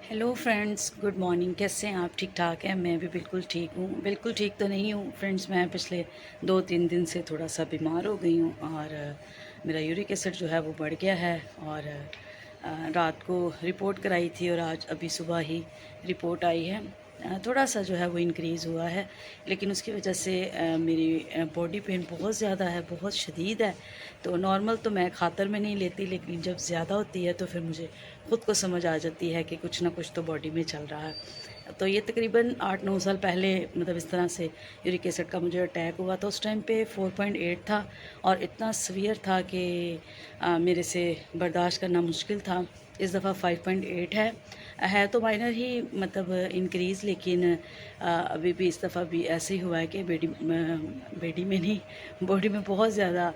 Hello friends, good morning. कैसे हैं आप? ठीक ठाक हैं? मैं भी बिल्कुल ठीक हूँ। बिल्कुल ठीक तो नहीं हूँ फ्रेंड्स, मैं पिछले 2-3 दिन से थोड़ा सा बीमार हो गई हूँ और मेरा यूरिक एसिड जो है वो बढ़ गया है। और रात को रिपोर्ट कराई थी और आज अभी सुबह ही रिपोर्ट आई है। थोड़ा सा जो है वो इंक्रीज़ हुआ है, लेकिन उसकी वजह से मेरी बॉडी पेन बहुत ज़्यादा है, बहुत शदीद है। तो नॉर्मल तो मैं खातर में नहीं लेती, लेकिन जब ज़्यादा होती है तो फिर मुझे ख़ुद को समझ आ जाती है कि कुछ ना कुछ तो बॉडी में चल रहा है। तो ये तकरीबन 8-9 साल पहले मतलब इस तरह से यूरिक एसिड का मुझे अटैक हुआ था। उस टाइम पे 4.8 था और इतना सीवियर था कि मेरे से बर्दाश्त करना मुश्किल था। इस दफ़ा 5.8 है तो माइनर ही मतलब इंक्रीज़, लेकिन अभी भी इस दफ़ा भी ऐसे ही हुआ है कि बेडी में नहीं, बॉडी में बहुत ज़्यादा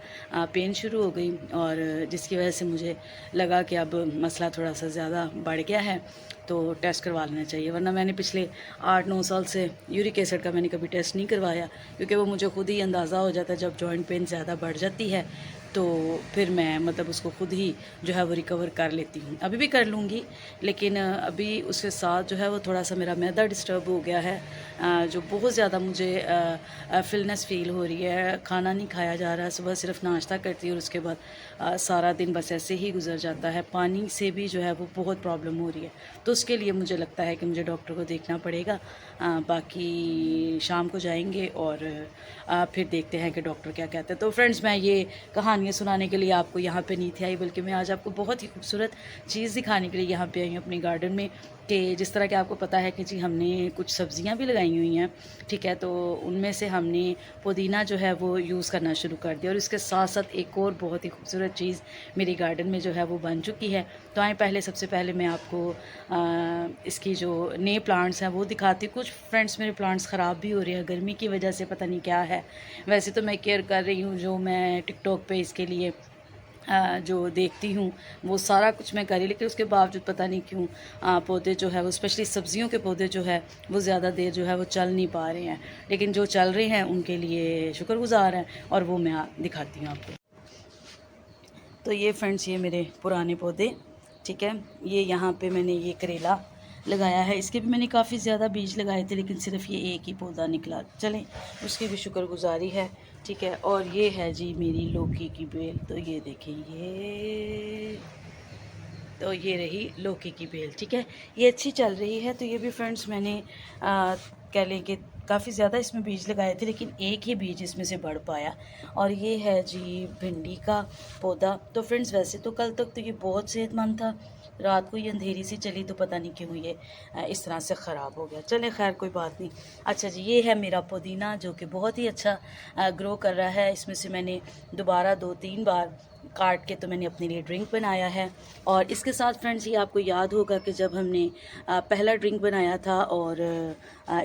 पेन शुरू हो गई और जिसकी वजह से मुझे लगा कि अब मसला थोड़ा सा ज़्यादा बढ़ गया है तो टेस्ट करवा लेना चाहिए। वरना मैंने पिछले 8-9 साल से यूरिक एसिड का मैंने कभी टेस्ट नहीं करवाया, क्योंकि वो मुझे खुद ही अंदाज़ा हो जाता है जब जॉइंट पेन ज़्यादा बढ़ जाती है तो फिर मैं मतलब उसको खुद ही जो है वो रिकवर कर लेती हूँ। अभी भी कर लूँगी, लेकिन अभी उसके साथ जो है वो थोड़ा सा मेरा मैदा डिस्टर्ब हो गया है, जो बहुत ज़्यादा मुझे फिलनेस फ़ील हो रही है। खाना नहीं खाया जा रहा है, सुबह सिर्फ नाश्ता करती हूँ और उसके बाद सारा दिन बस ऐसे ही गुजर जाता है। पानी से भी जो है वो बहुत प्रॉब्लम हो रही है, तो उसके लिए मुझे लगता है कि मुझे डॉक्टर को देखना पड़ेगा। बाकी शाम को जाएंगे और फिर देखते हैं कि डॉक्टर क्या कहते हैं। तो फ्रेंड्स, मैं ये कहानियाँ सुनाने के लिए आपको यहाँ पे नहीं थी आई, बल्कि मैं आज आपको बहुत ही खूबसूरत चीज़ दिखाने के लिए यहाँ पे आई हूँ अपने गार्डन में। कि जिस तरह कि आपको पता है कि जी हमने कुछ सब्जियां भी लगाई हुई हैं, ठीक है, तो उनमें से हमने पुदीना जो है वो यूज़ करना शुरू कर दिया और इसके साथ साथ एक और बहुत ही खूबसूरत चीज़ मेरी गार्डन में जो है वो बन चुकी है। तो आए पहले सबसे पहले मैं आपको इसकी जो नए प्लांट्स हैं वो दिखाती हूँ। कुछ फ्रेंड्स मेरे प्लांट्स ख़राब भी हो रहे हैं गर्मी की वजह से, पता नहीं क्या है। वैसे तो मैं केयर कर रही हूँ, जो मैं टिकटॉक पे इसके लिए जो देखती हूँ वो सारा कुछ मैं करी, लेकिन उसके बावजूद पता नहीं क्यों पौधे जो है वो स्पेशली सब्जियों के पौधे जो है वो ज़्यादा देर जो है वो चल नहीं पा रहे हैं। लेकिन जो चल रहे हैं उनके लिए शुक्रगुज़ार हैं और वो मैं दिखाती हूँ आपको। तो ये फ्रेंड्स, ये मेरे पुराने पौधे, ठीक है। ये यहाँ पे मैंने ये करेला लगाया है, इसके भी मैंने काफ़ी ज़्यादा बीज लगाए थे, लेकिन सिर्फ ये एक ही पौधा निकला। चलें, उसकी भी शुक्रगुजारी है, ठीक है। और ये है जी मेरी लौकी की बेल। तो ये देखें, ये रही लौकी की बेल, ठीक है। ये अच्छी चल रही है। तो ये भी फ्रेंड्स मैंने कह लें कि काफ़ी ज़्यादा इसमें बीज लगाए थे, लेकिन एक ही बीज इसमें से बढ़ पाया। और ये है जी भिंडी का पौधा। तो फ्रेंड्स, वैसे तो कल तक तो ये बहुत सेहतमंद था, रात को ये अंधेरी सी चली तो पता नहीं क्यों ये इस तरह से ख़राब हो गया। चले खैर, कोई बात नहीं। अच्छा जी, ये है मेरा पुदीना जो कि बहुत ही अच्छा ग्रो कर रहा है। इसमें से मैंने दोबारा 2-3 बार काट के तो मैंने अपने लिए ड्रिंक बनाया है। और इसके साथ फ्रेंड्स, ये आपको याद होगा कि जब हमने पहला ड्रिंक बनाया था और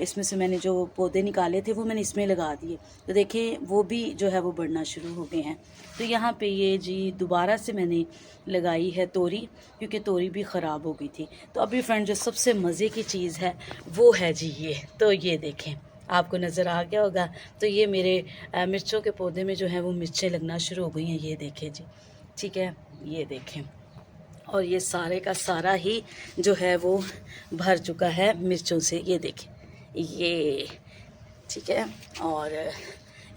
इसमें से मैंने जो पौधे निकाले थे वो मैंने इसमें लगा दिए, तो देखें वो भी जो है वो बढ़ना शुरू हो गए हैं। तो यहाँ पे ये जी दोबारा से मैंने लगाई है तोरी, क्योंकि तोरी भी ख़राब हो गई थी। तो अभी फ्रेंड, जो सबसे मज़े की चीज़ है वो है जी ये। तो ये देखें, आपको नज़र आ गया होगा। तो ये मेरे मिर्चों के पौधे में जो है वो मिर्चें लगना शुरू हो गई हैं, ये देखें जी, ठीक है, ये देखें। और ये सारे का सारा ही जो है वो भर चुका है मिर्चों से, ये देखें, ये ठीक है। और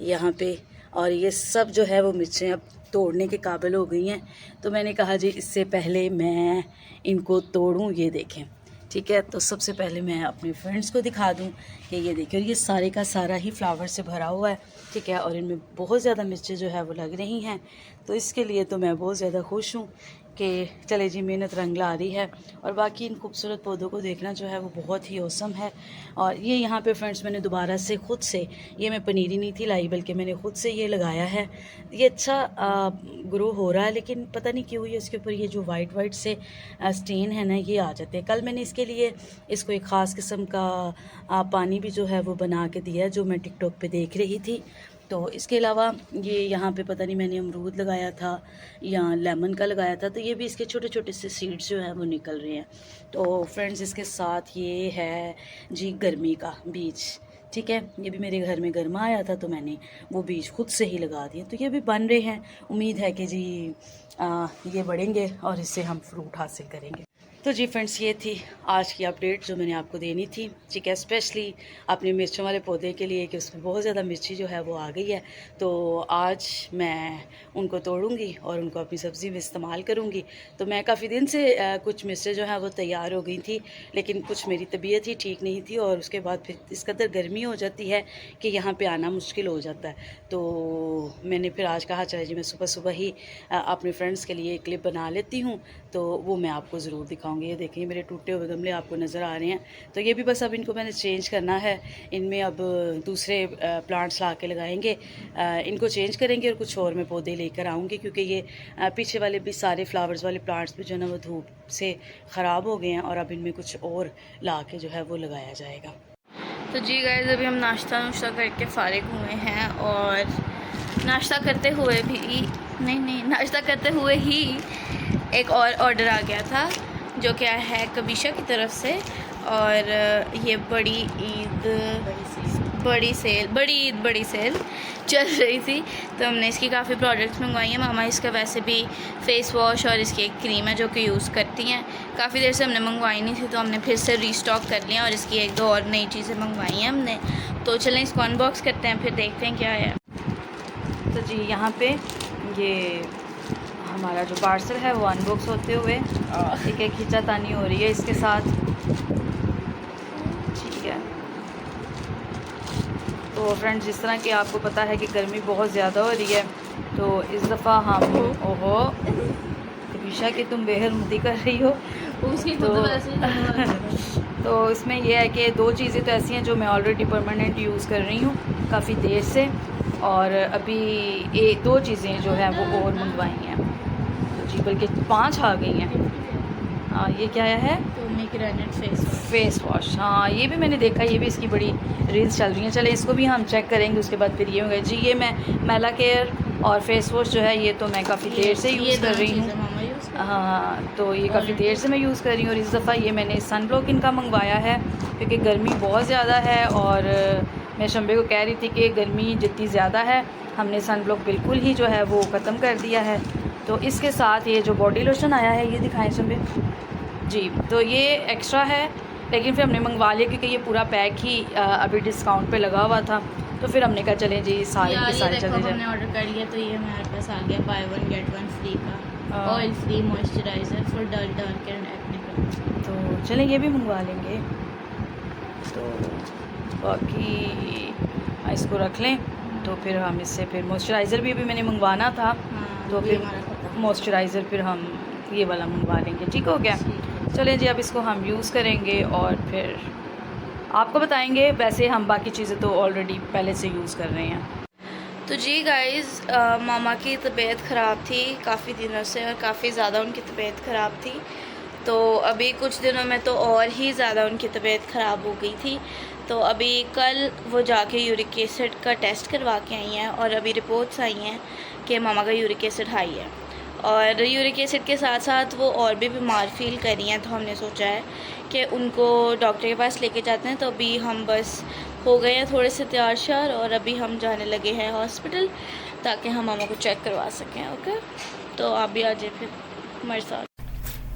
यहाँ पे और ये सब जो है वो मिर्चें अब तोड़ने के काबिल हो गई हैं। तो मैंने कहा जी इससे पहले मैं इनको तोड़ूं, ये देखें, ठीक है। तो सबसे पहले मैं अपने फ्रेंड्स को दिखा दूं कि ये देखिए, और ये सारे का सारा ही फ्लावर से भरा हुआ है, ठीक है। और इनमें बहुत ज़्यादा मिर्चें जो है वो लग रही हैं, तो इसके लिए तो मैं बहुत ज़्यादा खुश हूँ कि चले जी मेहनत रंग ला रही है। और बाकी इन खूबसूरत पौधों को देखना जो है वो बहुत ही औसम है। और ये यहाँ पे फ्रेंड्स मैंने दोबारा से ख़ुद से, ये मैं पनीरी नहीं थी लाई, बल्कि मैंने ख़ुद से ये लगाया है। ये अच्छा ग्रो हो रहा है, लेकिन पता नहीं क्यों ये इसके ऊपर ये जो वाइट वाइट से स्टेन है ना, ये आ जाते हैं। कल मैंने इसके लिए इसको एक ख़ास किस्म का पानी भी जो है वो बना के दिया, जो मैं टिकटॉक पे देख रही थी। तो इसके अलावा ये यहाँ पे पता नहीं मैंने अमरूद लगाया था या लेमन का लगाया था, तो ये भी इसके छोटे छोटे से सीड्स जो हैं वो निकल रहे हैं। तो फ्रेंड्स, इसके साथ ये है जी गर्मी का बीज, ठीक है। ये भी मेरे घर में गर्मा आया था तो मैंने वो बीज खुद से ही लगा दिए। तो ये भी बन रहे हैं, उम्मीद है कि जी ये बढ़ेंगे और इससे हम फ्रूट हासिल करेंगे। तो जी फ्रेंड्स, ये थी आज की अपडेट जो मैंने आपको देनी थी, ठीक है। स्पेशली अपने मिर्चों वाले पौधे के लिए कि उसमें बहुत ज़्यादा मिर्ची जो है वो आ गई है। तो आज मैं उनको तोड़ूंगी और उनको अपनी सब्ज़ी में इस्तेमाल करूंगी। तो मैं काफ़ी दिन से कुछ मिर्चें जो हैं वो तैयार हो गई थी, लेकिन कुछ मेरी तबीयत ही ठीक नहीं थी और उसके बाद फिर इस कदर गर्मी हो जाती है कि यहाँ पर आना मुश्किल हो जाता है। तो मैंने फिर आज कहा चले जी मैं सुबह सुबह ही अपने फ्रेंड्स के लिए एक क्लिप बना लेती हूँ, तो वो मैं आपको ज़रूर दिखाऊंगी। ये देखिए मेरे टूटे हुए गमले आपको नज़र आ रहे हैं। तो ये भी बस अब इनको मैंने चेंज करना है। इनमें अब दूसरे प्लांट्स ला के लगाएंगे, इनको चेंज करेंगे और कुछ और मैं पौधे लेकर आऊँगी, क्योंकि ये पीछे वाले भी सारे फ्लावर्स वाले प्लांट्स भी जो है ना वो धूप से ख़राब हो गए हैं और अब इनमें कुछ और ला के जो है वो लगाया जाएगा। तो जी गाइस, अभी हम नाश्ता करके फ़ारिग हुए हैं और नाश्ता करते हुए ही एक और ऑर्डर आ गया था जो क्या है कबीशा की तरफ से। और ये बड़ी सेल चल रही थी, तो हमने इसकी काफ़ी प्रोडक्ट्स मंगवाई हैं। मामा इसका वैसे भी फ़ेस वॉश और इसकी एक क्रीम है जो कि यूज़ करती हैं। काफ़ी देर से हमने मंगवाई नहीं थी, तो हमने फिर से रीस्टॉक कर लिया और इसकी एक दो और नई चीज़ें मंगवाई हैं हमने। तो चलें इसको अनबॉक्स करते हैं, फिर देखते हैं क्या है। तो जी यहाँ पे ये हमारा जो पार्सल है वो अनबॉक्स होते हुए एक एक खींचातानी हो रही है इसके साथ, ठीक है। तो फ्रेंड्स, जिस तरह कि आपको पता है कि गर्मी बहुत ज़्यादा हो रही है, तो इस दफ़ा हम ओहो कबीशा कि तुम बेहरमती कर रही हो उसकी तो इसमें यह है कि दो चीज़ें तो ऐसी हैं जो मैं ऑलरेडी परमानेंट यूज़ कर रही हूँ काफ़ी देर से, और अभी एक दो चीज़ें जो है वो और मंगवाई हैं। तो जी बल्कि 5 आ गई हैं। हाँ, ये क्या है? Face wash. हाँ, ये भी मैंने देखा, ये भी इसकी बड़ी रील्स चल रही हैं। चले इसको भी हम चेक करेंगे, उसके बाद फिर ये होगा। जी ये मैं मैला केयर और फेस वॉश जो है ये तो मैं काफ़ी देर से यूज़ कर रही हूँ। हाँ, तो ये काफ़ी देर से मैं यूज़ कर रही हूँ। और इस दफ़ा ये मैंने सन ब्लॉक इनका मंगवाया है, क्योंकि गर्मी बहुत ज़्यादा है और मैं शंबे को कह रही थी कि गर्मी जितनी ज़्यादा है, हमने सन ब्लॉक बिल्कुल ही जो है वो ख़त्म कर दिया है। तो इसके साथ ये जो बॉडी लोशन आया है, ये दिखाएं शंबे जी। तो ये एक्स्ट्रा है, लेकिन फिर हमने मंगवा लिया क्योंकि ये पूरा पैक ही अभी डिस्काउंट पे लगा हुआ था। तो फिर हमने कहा चलें जी सारे के सारे चले जाए। हमने ऑर्डर कर लिया, तो ये हमारे पास आ गया बाय 1 गेट 1 फ्री का oil free moisturiser for dark and acne. तो चलें ये भी मंगवा लेंगे। तो बाकी इसको रख लें, तो फिर हम इससे फिर मॉइस्चराइज़र भी अभी मैंने मंगवाना था। तो फिर मॉइस्चराइज़र फिर हम ये वाला मंगवा लेंगे, ठीक हो गया। चलें जी, अब इसको हम यूज़ करेंगे और फिर आपको बताएंगे। वैसे हम बाकी चीज़ें तो ऑलरेडी पहले से यूज़ कर रहे हैं। तो जी गाइज़, मामा की तबीयत ख़राब थी काफ़ी दिनों से और काफ़ी ज़्यादा उनकी तबीयत ख़राब थी। तो अभी कुछ दिनों में तो और ही ज़्यादा उनकी तबीयत ख़राब हो गई थी। तो अभी कल वो जाके यूरिक एसिड का टेस्ट करवा के आई हैं और अभी रिपोर्ट्स आई हैं कि मामा का यूरिक एसिड हाई है। और यूरिक एसिड के साथ साथ वो और भी बीमार फील कर रही हैं। तो हमने सोचा है कि उनको डॉक्टर के पास लेके जाते हैं। तो अभी हम बस हो गए हैं थोड़े से तैयार श्यार और अभी हम जाने लगे हैं हॉस्पिटल, ताकि हम मामा को चेक करवा सकें। ओके, तो आप भी आ जाए फिर हमारे साथ।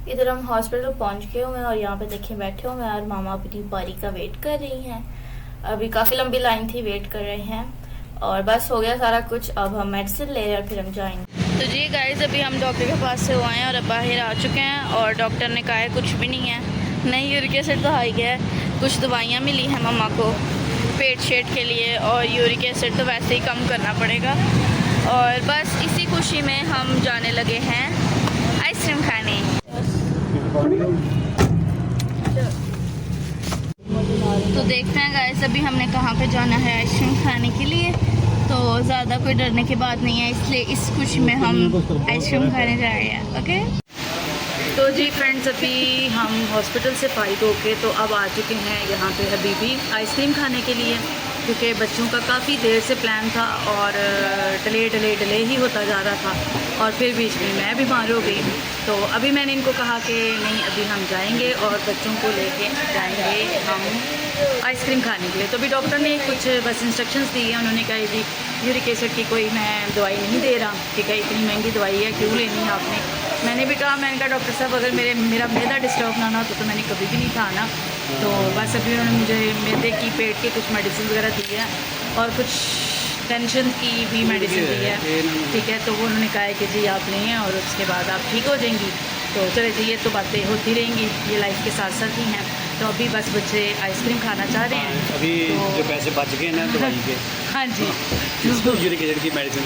इधर हम हॉस्पिटल पहुंच गए हुए हैं और यहाँ पे देखिए बैठे हुए हैं और मामा अपनी बारी का वेट कर रही हैं। अभी काफ़ी लंबी लाइन थी, वेट कर रहे हैं और बस हो गया सारा कुछ। अब हम मेडिसिन ले रहे हैं और फिर हम जाएंगे। तो जी गाइस, अभी हम डॉक्टर के पास से हुए हैं और अब बाहर आ चुके हैं और डॉक्टर ने कहा है कुछ भी नहीं है, नहीं यूरिक एसिड तो हाई गया है। कुछ दवाइयाँ मिली हैं मम्मा को पेट शेट के लिए और यूरिक एसिड तो वैसे ही कम करना पड़ेगा। और बस इसी खुशी में हम जाने लगे हैं आइसक्रीम खाने। तो देखते हैं गाइस, अभी हमने कहाँ पे जाना है आइसक्रीम खाने के लिए। तो ज़्यादा कोई डरने की बात नहीं है, इसलिए इस खुशी में हम आइसक्रीम खाने जा रहे हैं। ओके, तो जी फ्रेंड्स, अभी हम हॉस्पिटल से फारिग होके तो अब आ चुके हैं यहाँ पे हबीबी आइसक्रीम खाने के लिए, क्योंकि बच्चों का काफ़ी देर से प्लान था और डिले ही होता जा रहा था और फिर बीच में मैं बीमार हो गई। तो अभी मैंने इनको कहा कि नहीं, अभी हम जाएंगे और बच्चों को लेके जाएंगे हम आइसक्रीम खाने के लिए। तो अभी डॉक्टर ने कुछ बस इंस्ट्रक्शंस दी हैं। उन्होंने कहा जी यूरिक एसिड की कोई मैं दवाई नहीं दे रहा, ठीक है, इतनी महंगी दवाई है, क्यों लेनी है आपने। मैंने भी कहा, मैंने कहा डॉक्टर साहब अगर मेरा मैदा डिस्टर्ब ना हो तो मैंने कभी भी नहीं खाना। तो बस अभी उन्होंने मुझे मैदे की पेट के कुछ मेडिसिन वगैरह दी है और कुछ टेंशन की भी मेडिसिन दी है, ठीक है। तो वो उन्होंने कहा है कि जी आप लें और उसके बाद आप ठीक हो जाएंगी। तो चले जी, ये तो बातें होती रहेंगी, ये लाइफ के साथ साथ ही हैं। तो अभी बस बच्चे आइसक्रीम खाना चाह रहे हैं। अभी तो जो पैसे बच गए ना दवाई के, हाँ जी, यूरिक एसिड की मेडिसिन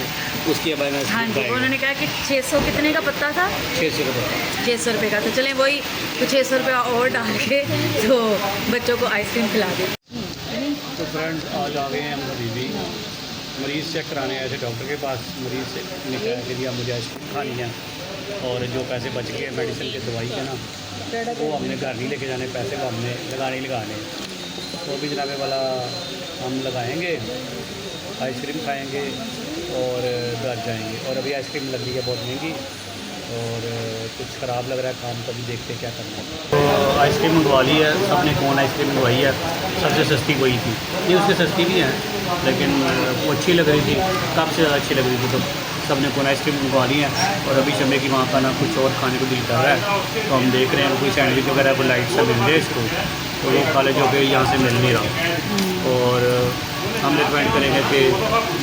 उसकी अब हाँ जी, उन्होंने कहा कि 600 कितने का पत्ता था, 600 रुपये। 600 रुपये का। तो चलें वही तो 600 रुपये और डाल के तो बच्चों को आइसक्रीम खिला दें। तो फ्रेंड्स आज आ गए हैं हम अभी भी मरीज़ चेक कराने आए थे डॉक्टर के पास। मरीज़ से ने कहा कि भैया मुझे आइसक्रीम खानी है और जो पैसे बच गए मेडिसिन के दवाई के ना, वो हमने घर नहीं लेके जाने, पैसे वो हमने लगाने। तो अभी जनाबे वाला हम लगाएंगे, आइसक्रीम खाएंगे और घर जाएंगे। और अभी आइसक्रीम लग रही है बहुत महंगी और कुछ ख़राब लग रहा है काम, तो अभी देखते हैं क्या करना है। तो आइसक्रीम मंगवा ली है सबने, कौन आइसक्रीम मंगवाई है, सबसे सस्ती वही थी। ये उससे सस्ती भी है लेकिन वो अच्छी लग रही थी, काफ़ी ज़्यादा अच्छी लग रही थी। तो सबने कौन आइसक्रीम मंगवा ली है और अभी शमे की वहाँ का ना कुछ और खाने को दिल कर रहा है। तो हम देख रहे हैं कोई सैंडविच वगैरह को लाइट सा मिल रहे इसको, तो वो खा ले जो कि यहाँ से मिल नहीं रहा। और हम रिकमेंड करेंगे कि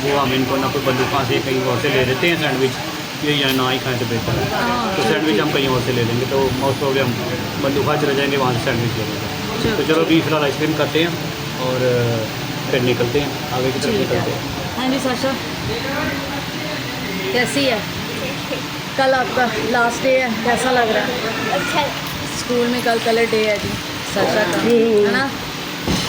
वो हम इनको ना कोई बंदूकों से कहीं और से ले लेते हैं सैंडविच, ये या ना ही खाएँ तो बेहतर है। तो सैंडविच हम कहीं और से ले लेंगे, तो मोस्ट ऑफ हम बंदूका चले जाएंगे, वहाँ से सैंडविच ले लेंगे। तो चलो अभी फिलहाल आइसक्रीम करते हैं और फिर निकलते हैं, आगे की तरफ निकलते हैं। हाँ जी साशा, कैसी है? कल आपका लास्ट डे है, कैसा लग रहा है? अच्छा, स्कूल में कल कलर डे है जी साशा का, है ना?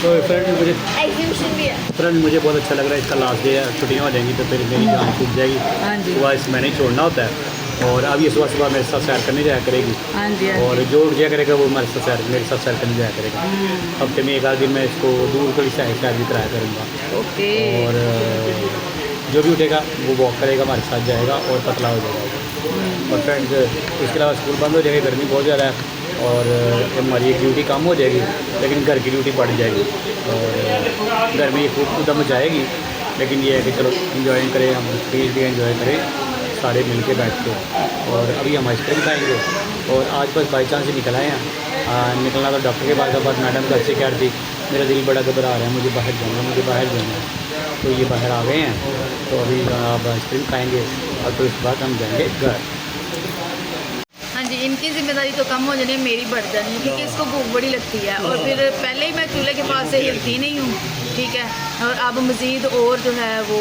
तो फ्रेंड एग्जीबिशन भी है। मुझे बहुत अच्छा लग रहा है, इसका लास्ट डे है, छुट्टियाँ हो जाएंगी तो फिर मेरी जान छूट जाएगी। हाँ जी, सुबह इस मैंने छोड़ना होता है और अब ये सुबह सुबह मेरे साथ सैर करने जाया करेगी। हाँ जी, हाँ और जी। जो उठ जाया करेगा वो मेरे साथ सैर करने जाया करेगा। हफ्ते में एक आध दिन मैं इसको दूर थोड़ी सैर भी कराया करूँगा। ओके। और जो भी उठेगा वो वॉक करेगा, हमारे साथ जाएगा और पतला हो जाएगा। और फ्रेंड्स इसके अलावा स्कूल बंद हो जाएगी, गर्मी बहुत ज़्यादा है और हमारी एक ड्यूटी कम हो जाएगी लेकिन घर की ड्यूटी बढ़ जाएगी और गर्मी खूब उदम जाएगी। लेकिन ये है कि चलो इंजॉय करें, हम प्लीज़ भी इंजॉय करें सारे मिल के बैठ के। और अभी हम आइसक्रीम खाएँगे और आज बस बाई चांस ही निकल आए हैं। निकलना तो डॉक्टर के पास था, बस मैडम घर से कह रही थी मेरा दिल बड़ा घबरा रहा है, मुझे बाहर जाना है। तो ये बाहर आ गए हैं, तो अभी आप आइसक्रीम खाएँगे और फिर उसके बाद हम जाएंगे घर। हाँ जी, इनकी जिम्मेदारी तो कम हो जानी है, मेरी बढ़ जानी है क्योंकि इसको भूख बड़ी लगती है और फिर पहले ही मैं चूल्हे के पास से हिलती नहीं हूँ, ठीक है। और अब मज़ीद और जो है वो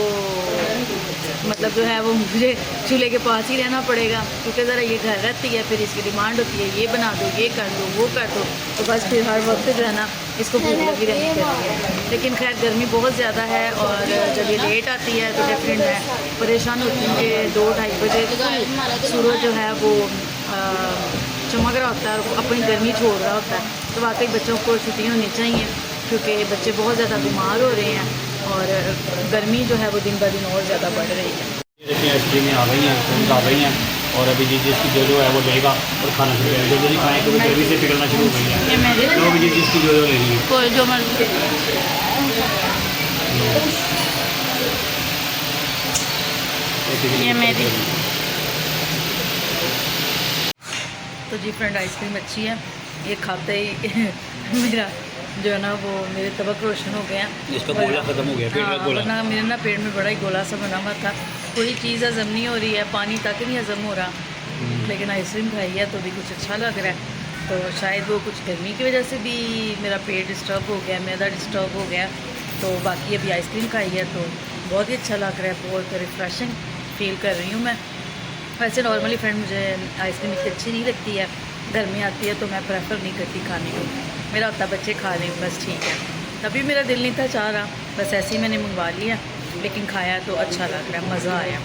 मतलब जो है वो मुझे चूल्हे के पास ही रहना पड़ेगा क्योंकि ज़रा ये घर रहती है, फिर इसकी डिमांड होती है ये बना दो, ये कर दो, वो कर दो। तो बस फिर हर वक्त जो है ना इसको भूख लगी रहनी चाहिए। लेकिन खैर गर्मी बहुत ज़्यादा है और जब ये लेट आती है तो डेफिनेट मैं परेशान होती हूँ कि 2-2:30 बजे सूरज जो है वो चमक रहा होता है और अपनी गर्मी छोड़ रहा होता है। तो वाकई बच्चों को छुट्टियाँ होनी चाहिए क्योंकि बच्चे बहुत ज़्यादा बीमार हो रहे हैं और गर्मी जो है वो दिन ब दिन और ज़्यादा बढ़ रही है। देखिए आइसक्रीमें आ गई हैं, फ्रेंड्स आ गई हैं और अभी जिसकी जो है वो लेगा और खाना शुरू करेगा। जो खाएँ क्योंकि गर्मी से पिघलना शुरू हो गई है, तो भी जिसकी जो लेनी है कोई जो मर्जी। ये मेरी। तो जी फ्रेंड आइसक्रीम अच्छी है, ये खाते ही मेरा जो है ना वो मेरे तबक रोशन हो गया। इसका गोला ख़त्म हो गया, पेट का गोला। वरना मेरे ना पेट में बड़ा ही गोला सा बना हुआ था, कोई चीज़ हज़म नहीं हो रही है, पानी तक नहीं हज़म हो रहा। लेकिन आइसक्रीम खाई है तो भी कुछ अच्छा लग रहा है। तो शायद वो कुछ गर्मी की वजह से भी मेरा पेट डिस्टर्ब हो गया, मैदा डिस्टर्ब हो गया। तो बाकी अभी आइसक्रीम खाई है तो बहुत ही अच्छा लग रहा है, बहुत रिफ़्रेशिंग फील कर रही हूँ मैं। वैसे नॉर्मली फ्रेंड मुझे आइसक्रीम इतनी अच्छी नहीं लगती है, घर में आती है तो मैं प्रेफर नहीं करती खाने को, मेरा होता बच्चे खा लें बस ठीक है। तभी मेरा दिल नहीं था चाह रहा, बस ऐसे ही मैंने मंगवा लिया, लेकिन खाया तो अच्छा लग रहा है, मज़ा आया।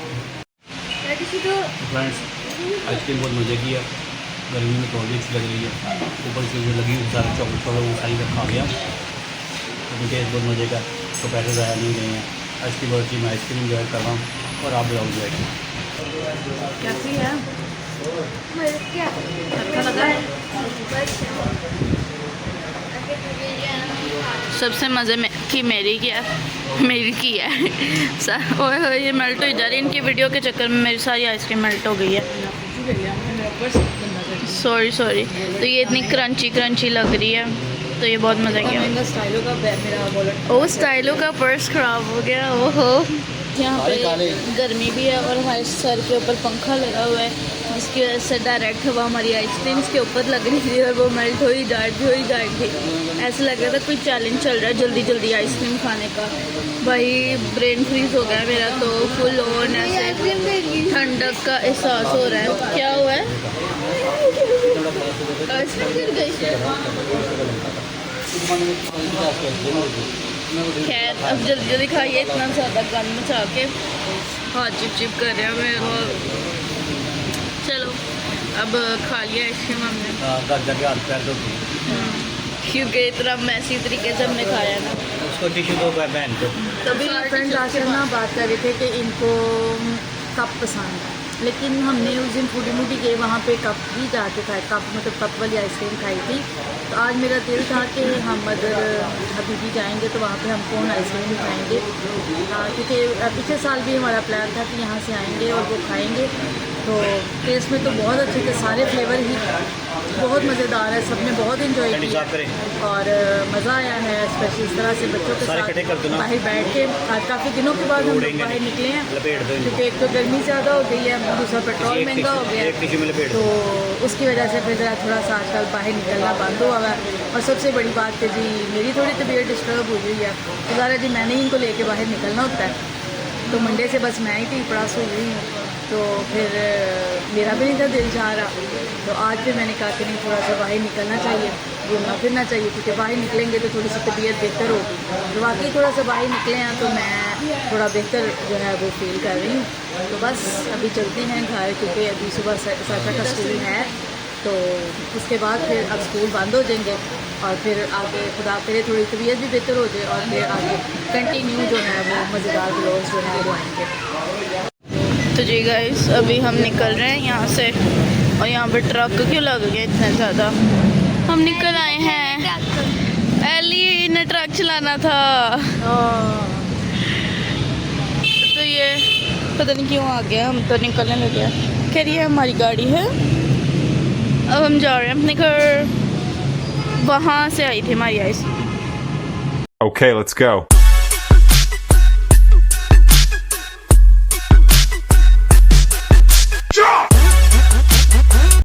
फ्रेंड्स आइसक्रीम बहुत मज़े की है, गर्मी में तो और भी अच्छी लग रही है। ऊपर से जो लगी सारा चॉकलेट वो सारी का खा गया, तो टेस्ट बहुत मज़े का, तो पैसे ज़्यादा नहीं गए हैं। आइसक्रीम और मैं आइसक्रीम इंजॉय कर रहा हूँ और आप लोग इंजॉय करें। कैसी है? अच्छा लगा? सबसे मज़े में की मेरी की है ओए ये मेल्ट हो जा रही है, इनकी वीडियो के चक्कर में मेरी सारी आइसक्रीम मेल्ट हो गई है। Sorry sorry. तो ये इतनी क्रंची क्रंची लग रही है, तो ये बहुत मज़ा किया। महंगा स्टाइलो का मेरा वॉलेट। ओ स्टाइलो का पर्स ख़राब हो गया। ओहो, यहाँ पे गर्मी भी है और हमारे सर के ऊपर पंखा लगा हुआ है, जिसकी वजह से डायरेक्ट हवा हमारी आइसक्रीम के ऊपर लग रही थी और वो मेल्ट हो ही जाती थी। ऐसा लग रहा था कोई चैलेंज चल रहा है जल्दी जल्दी आइसक्रीम खाने का। भाई ब्रेन फ्रीज हो गया मेरा तो, फुल ऑन ऐसे ठंडक का एहसास हो रहा है। क्या हुआ है? आइसक्रीम गिर गई। खैर अब जल्दी जल्दी खाइए, इतना ज़्यादा गंद मचा के हाथ चिप चिप कर रहे हैं मेरे को। चलो अब खा लिया आइसक्रीम हमने, घर जाके हाथ पैर धोती क्योंकि इतना मैसी तरीके से हमने खाया ना। उसको टिश्यू दो बहन को। तभी फ्रेंड्स आकर ना बात कर रहे थे कि इनको कप पसंद है, लेकिन हमने उस दिन फूडी मूडी गए वहाँ पे कप भी जाके खाए, कप मतलब कप वाली आइसक्रीम खाई थी। तो आज मेरा दिल था कि हम अगर अभी भी जाएंगे तो वहाँ पे हम कौन आइसक्रीम भी खाएंगे, क्योंकि पिछले साल भी हमारा प्लान था कि यहाँ से आएंगे और वो खाएंगे। तो टेस्ट में तो बहुत अच्छे थे, सारे फ्लेवर ही बहुत मज़ेदार है, सबने बहुत इन्जॉय किया और मज़ा आया है। स्पेशली इस तरह से बच्चों के साथ बाहर बैठ के आज काफ़ी दिनों के बाद हम लोग बाहर निकले हैं, क्योंकि एक तो गर्मी ज़्यादा हो गई है, दूसरा पेट्रोल महंगा हो गया है, तो उसकी वजह से फिर ज़रा थोड़ा सा आजकल बाहर निकलना बंद हुआ है। और सबसे बड़ी बात है जी, मेरी थोड़ी तबीयत डिस्टर्ब हुई है, तो ज़रा जी मैंने ही इनको लेके बाहर निकलना होता है। तो मंडे से बस मैं ही थी, बड़ा सो रही हूँ, तो फिर मेरा भी नहीं था दिल चाह रहा। तो आज फिर मैंने कहा कि नहीं, थोड़ा सा बाहर निकलना चाहिए, घूमना फिरना चाहिए, क्योंकि बाहर निकलेंगे तो थोड़ी सी तबीयत बेहतर होगी। तो वाकई थोड़ा सा बाहर निकले हैं तो मैं थोड़ा बेहतर जो है वो फील कर रही हूँ। तो बस अभी चलती हैं घर, क्योंकि अभी सुबह साशा का स्कूल है, तो उसके बाद फिर अब स्कूल बंद हो जाएंगे और फिर आगे खुदा करे थोड़ी तबीयत भी बेहतर हो जाए और फिर आगे कंटिन्यू जो है वो मज़ेदार व्लॉग्स जो है वो आएंगे। तो जी गाइस अभी हम निकल रहे हैं यहाँ से, और यहाँ पर ट्रक क्यों लग गए इतने ज़्यादा। हम निकल आए हैं, एली ने ट्रक चलाना था, तो ये पता नहीं क्यों आ गया, हम तो निकलने लगे। खैर ये हमारी गाड़ी है, अब हम जा रहे हैं अपने घर। वहाँ से आई थी हमारी आइस। Okay, let's go.